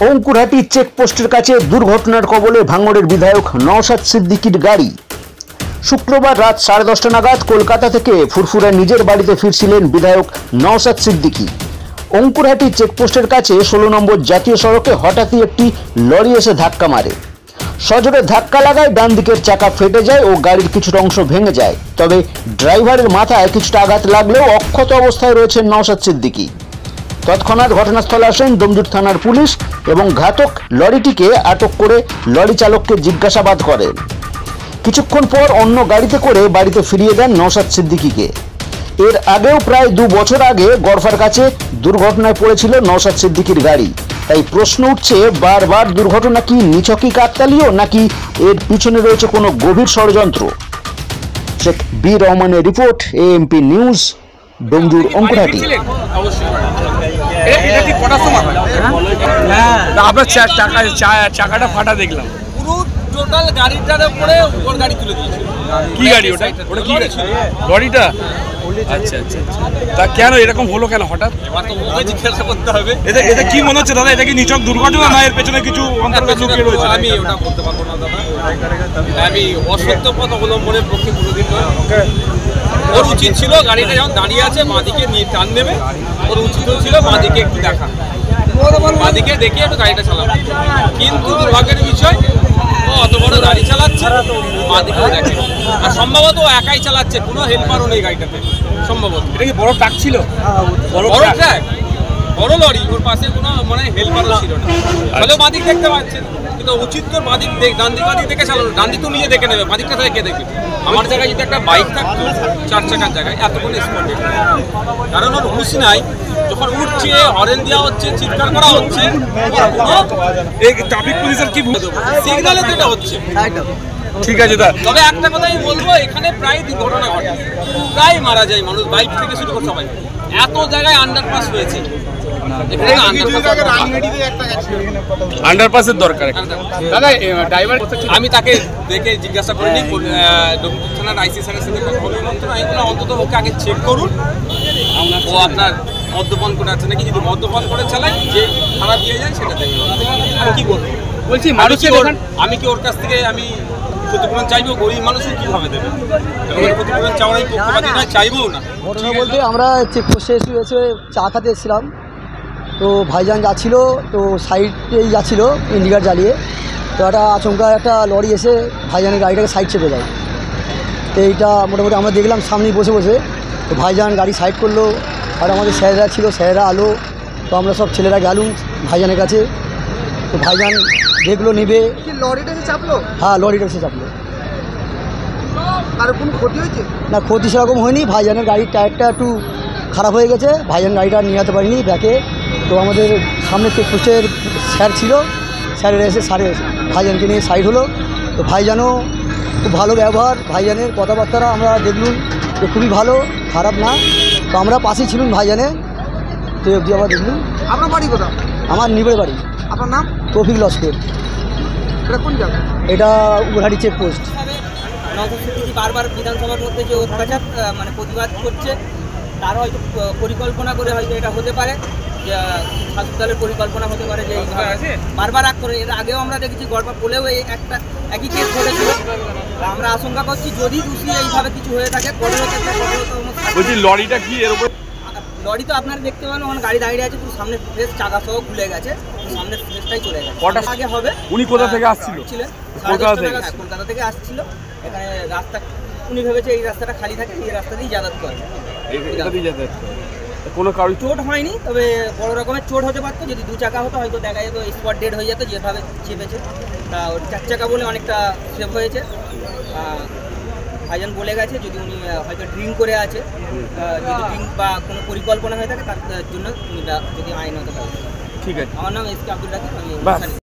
অঙ্কুরহাটি চেকপোস্টের কাছে দুর্ঘটনার কবলে ভাঙড়ের বিধায়ক নওশাদ সিদ্দিকীর গাড়ি। শুক্রবার রাত 10:30 নাগাদ কলকাতা থেকে ফুরফুরা নিজের বাড়িতে ফিরছিলেন বিধায়ক নওশাদ সিদ্দিকী। অঙ্কুরহাটি চেকপোস্টের কাছে 16 নম্বর জাতীয় সড়কে হঠাৎই একটি লরি এসে ধাক্কা মারে। সজোরে ধাক্কা লাগায় ডান দিকের চাকা ফেটে যায় ও গাড়ির কিছুটা অংশ ভেঙে যায়। তবে ড্রাইভারের মাথায় কিছুটা আঘাত লাগলেও অক্ষত অবস্থায় রয়েছেন নওশাদ সিদ্দিকী। তৎক্ষণাৎ ঘটনাস্থলে আসেন ডোমজুর থানার পুলিশ এবং ঘাতক লরিটিকে আটক করে লরি চালককে জিজ্ঞাসাবাদ করেন। কিছুক্ষণ পর অন্য গাড়িতে করে বাড়িতে ফিরিয়ে দেন নওশাদ সিদ্দিকীকে। এর আগেও প্রায় 2 বছর আগে গড়ফার কাছে দুর্ঘটনায় পড়েছিল নওশাদ সিদ্দিকীর গাড়ি। তাই প্রশ্ন উঠছে, বারবার দুর্ঘটনা কি নিছকই কাকতালীয়, নাকি এর পিছনে রয়েছে কোনো গভীর ষড়যন্ত্র? শেখ বি রহমানের report, AMP news, Domjur, Ankurhati. আপনার চাকাটা ফাটা দেখলাম, পুরো টোটাল গাড়িটার উপরে ওর গাড়ি তুলে দিয়েছে। কি গাড়ি ওটা? ওটা কি লরিটা? আচ্ছা আচ্ছা, তা কেন এরকম হলো, কেন হঠাৎ? এবার তো ওকে জিজ্ঞাসা করতে হবে। এটা কি মনে হচ্ছে দাদা? এটা কি নিছক দুর্ঘটনা, না এর পেছনে কিছু অন্তর্গত লুকিয়ে রয়েছে? আমি ওটা বলতে পারবো না দাদা, আমি অসত্য পথ অবলম্বনের পক্ষে কোনোদিন নয়। ওর উচিত ছিল গাড়িটা যখন দাঁড়িয়ে আছে বাঁদিকে নিয়ে টান দেবে, ওর উচিত ছিল বাঁদিকে একটু দেখা, বাঁদিকে দেখে একটু গাড়িটা চালাবে। কিন্তু দুর্ভাগ্যের বিষয়, ও অত বড় গাড়ি চালাচ্ছে, বাঁদিকেও দেখে, আর সম্ভবত ও একাই চালাচ্ছে, কোনো হেল্পারও নেই গাড়িটাতে সম্ভবত। এটা কি বড় ট্রাক ছিল? বড় ট্রাক, বড় লরি, ওর পাশে কোনো মানে হেল্পারও ছিল না। তাহলে বাঁদিক দেখতে পাচ্ছেন, কিন্তু উচিত তো বাঁদিক ডান দিক বাঁদিক দেখে চালানো। ডান দিক তো নিজে দেখে নেবে, বাঁদিকটা থেকে কে দেখবে? আমার জায়গায় যদি একটা বাইক থাকতো 4 চাকার জায়গায়, এতক্ষণ স্পটে, কারণ ওর হুঁশ নাই। যখন উঠছে, হরেন দেওয়া হচ্ছে, চিৎকার করা হচ্ছে, ট্রাফিক পুলিশের কি সিগনালে তো এটা হচ্ছে। ঠিক আছে দা, তবে একটা কথাই বলবো, এখানে প্রায় দুর্ঘটনা ঘটে, প্রায় মারা যায় মানুষ, বাইক থেকে শুরু করে সবাই। এত জায়গায় আন্ডারপাস হয়েছে, আন্ডারপাসের দরকার। দাদা ড্রাইভার, আমি তাকে দেখে জিজ্ঞাসা করিনি, ডোমজুর থানার আইসি স্যারের সাথে কথা বলে আমি বললাম অন্তত ওকে আগে চেক করুন, ও আপনার মদ্যপান করে আছে নাকি। যদি মদ্যপান করে চালায়, যে ভাড়া দিয়ে যায় সেটা দেখবেন। আমি কি বলবো বলছি, আমি কি ওর কাছ থেকে আমি ক্ষতিপূরণ চাইবো? গরিব মানুষও কীভাবে দেবে? ক্ষতিপূরণ চাওয়াই পক্ষপাতী নয়, চাইবও না। ঘটনা বলতে, আমরা চেকপোস্টে এসে চা খাতে এসেছিলাম, তো ভাইজান যাচ্ছিল, তো সাইডেই যাচ্ছিল ইন্ডিকেটর জ্বালিয়ে, তো আচমকা একটা লরি এসে ভাইজানের গাড়িটাকে সাইড চেপে যায়। তো এইটা মোটামুটি আমরা দেখলাম সামনেই বসে বসে। তো ভাইজান গাড়ি সাইড করলো, আর আমাদের স্যারেরা ছিল, স্যারেরা আলো, তো আমরা সব ছেলেরা গেলুম ভাইজানের কাছে। তো ভাইজান দেখলো নেবে। লরিটা এসে চাপলো? হ্যাঁ, লরিটা এসে চাপলো। আর কোনো ক্ষতি হয়েছে না, ক্ষতি সেরকম হয়নি। ভাইজানের গাড়ির টায়ারটা একটু খারাপ হয়ে গেছে, ভাইজান গাড়িটা নিয়ে যেতে পারিনি ব্যাকে। তো আমাদের সামনে চেকপোস্টের স্যার ছিল, স্যারের এসে ভাইজানকে নিয়ে সাইড হলো। তো ভাইজানও খুব ভালো ব্যবহার, ভাইজানের কথাবার্তা আমরা দেখলুম যে খুবই ভালো, খারাপ না। তো আমরা পাশেই ছিলুম ভাইজানের, তো অবধি আবার দেখলুম। আপনার বাড়ি কোথাও? আমার নিবের বাড়ি। আপনার নাম? তৌফিক লস্কর। এটা কোন জায়গা? এটা উগড়াহাটি চেকপোস্ট। নওশাদ সিদ্দিকী বারবার বিধানসভার মধ্যে যে অত্যাচার মানে প্রতিবাদ করছে, তার হয়তো পরিকল্পনা করে হয়তো এটা হতে পারে, যে শাসক দলের পরিকল্পনা হতে পারে যে বারবার আগ করে। এর আগেও আমরা দেখেছি গড়পা পোলেও একটা একই কেস ঘটেছিল। আমরা আশঙ্কা করছি যদি দোষী এইভাবে কিছু হয়ে থাকে, বলছি লরিটা কি এর উপর? লরি তো আপনারা দেখতে পাবেন, ওখানে গাড়ি দাঁড়িয়ে আছে, পুরো সামনে ফ্রেশ চাকা সহ খুলে গেছে, সামনের ফ্রেশটাই চলে গেছে। কটা আগে হবে? উনি কোথা থেকে আসছিল? কলকাতা থেকে আসছিল। এখানে রাস্তা উনি ভেবেছে এই রাস্তাটা খালি থাকে, এই রাস্তা দিয়েই যাতায়াত করে। কোনো কারো চোট হয়নি, তবে বড় রকমের চোট হতে পারতো। যদি 2 চাকা হতো হয়তো দেখা যেত স্পট ডেড হয়ে যেত, যেভাবে চেপেছে। তা ওর 4 চাকা বলে অনেকটা সেভ হয়েছে। ভাইজান বলে গেছে যদি উনি হয়তো ড্রিঙ্ক করে আছে, যদি ড্রিঙ্ক বা কোনো পরিকল্পনা হয়ে থাকে, তার জন্য উনি যদি আইন হতে পারে। ঠিক আছে। আমার নাম এস কে আব্দুল রাকিব, আমি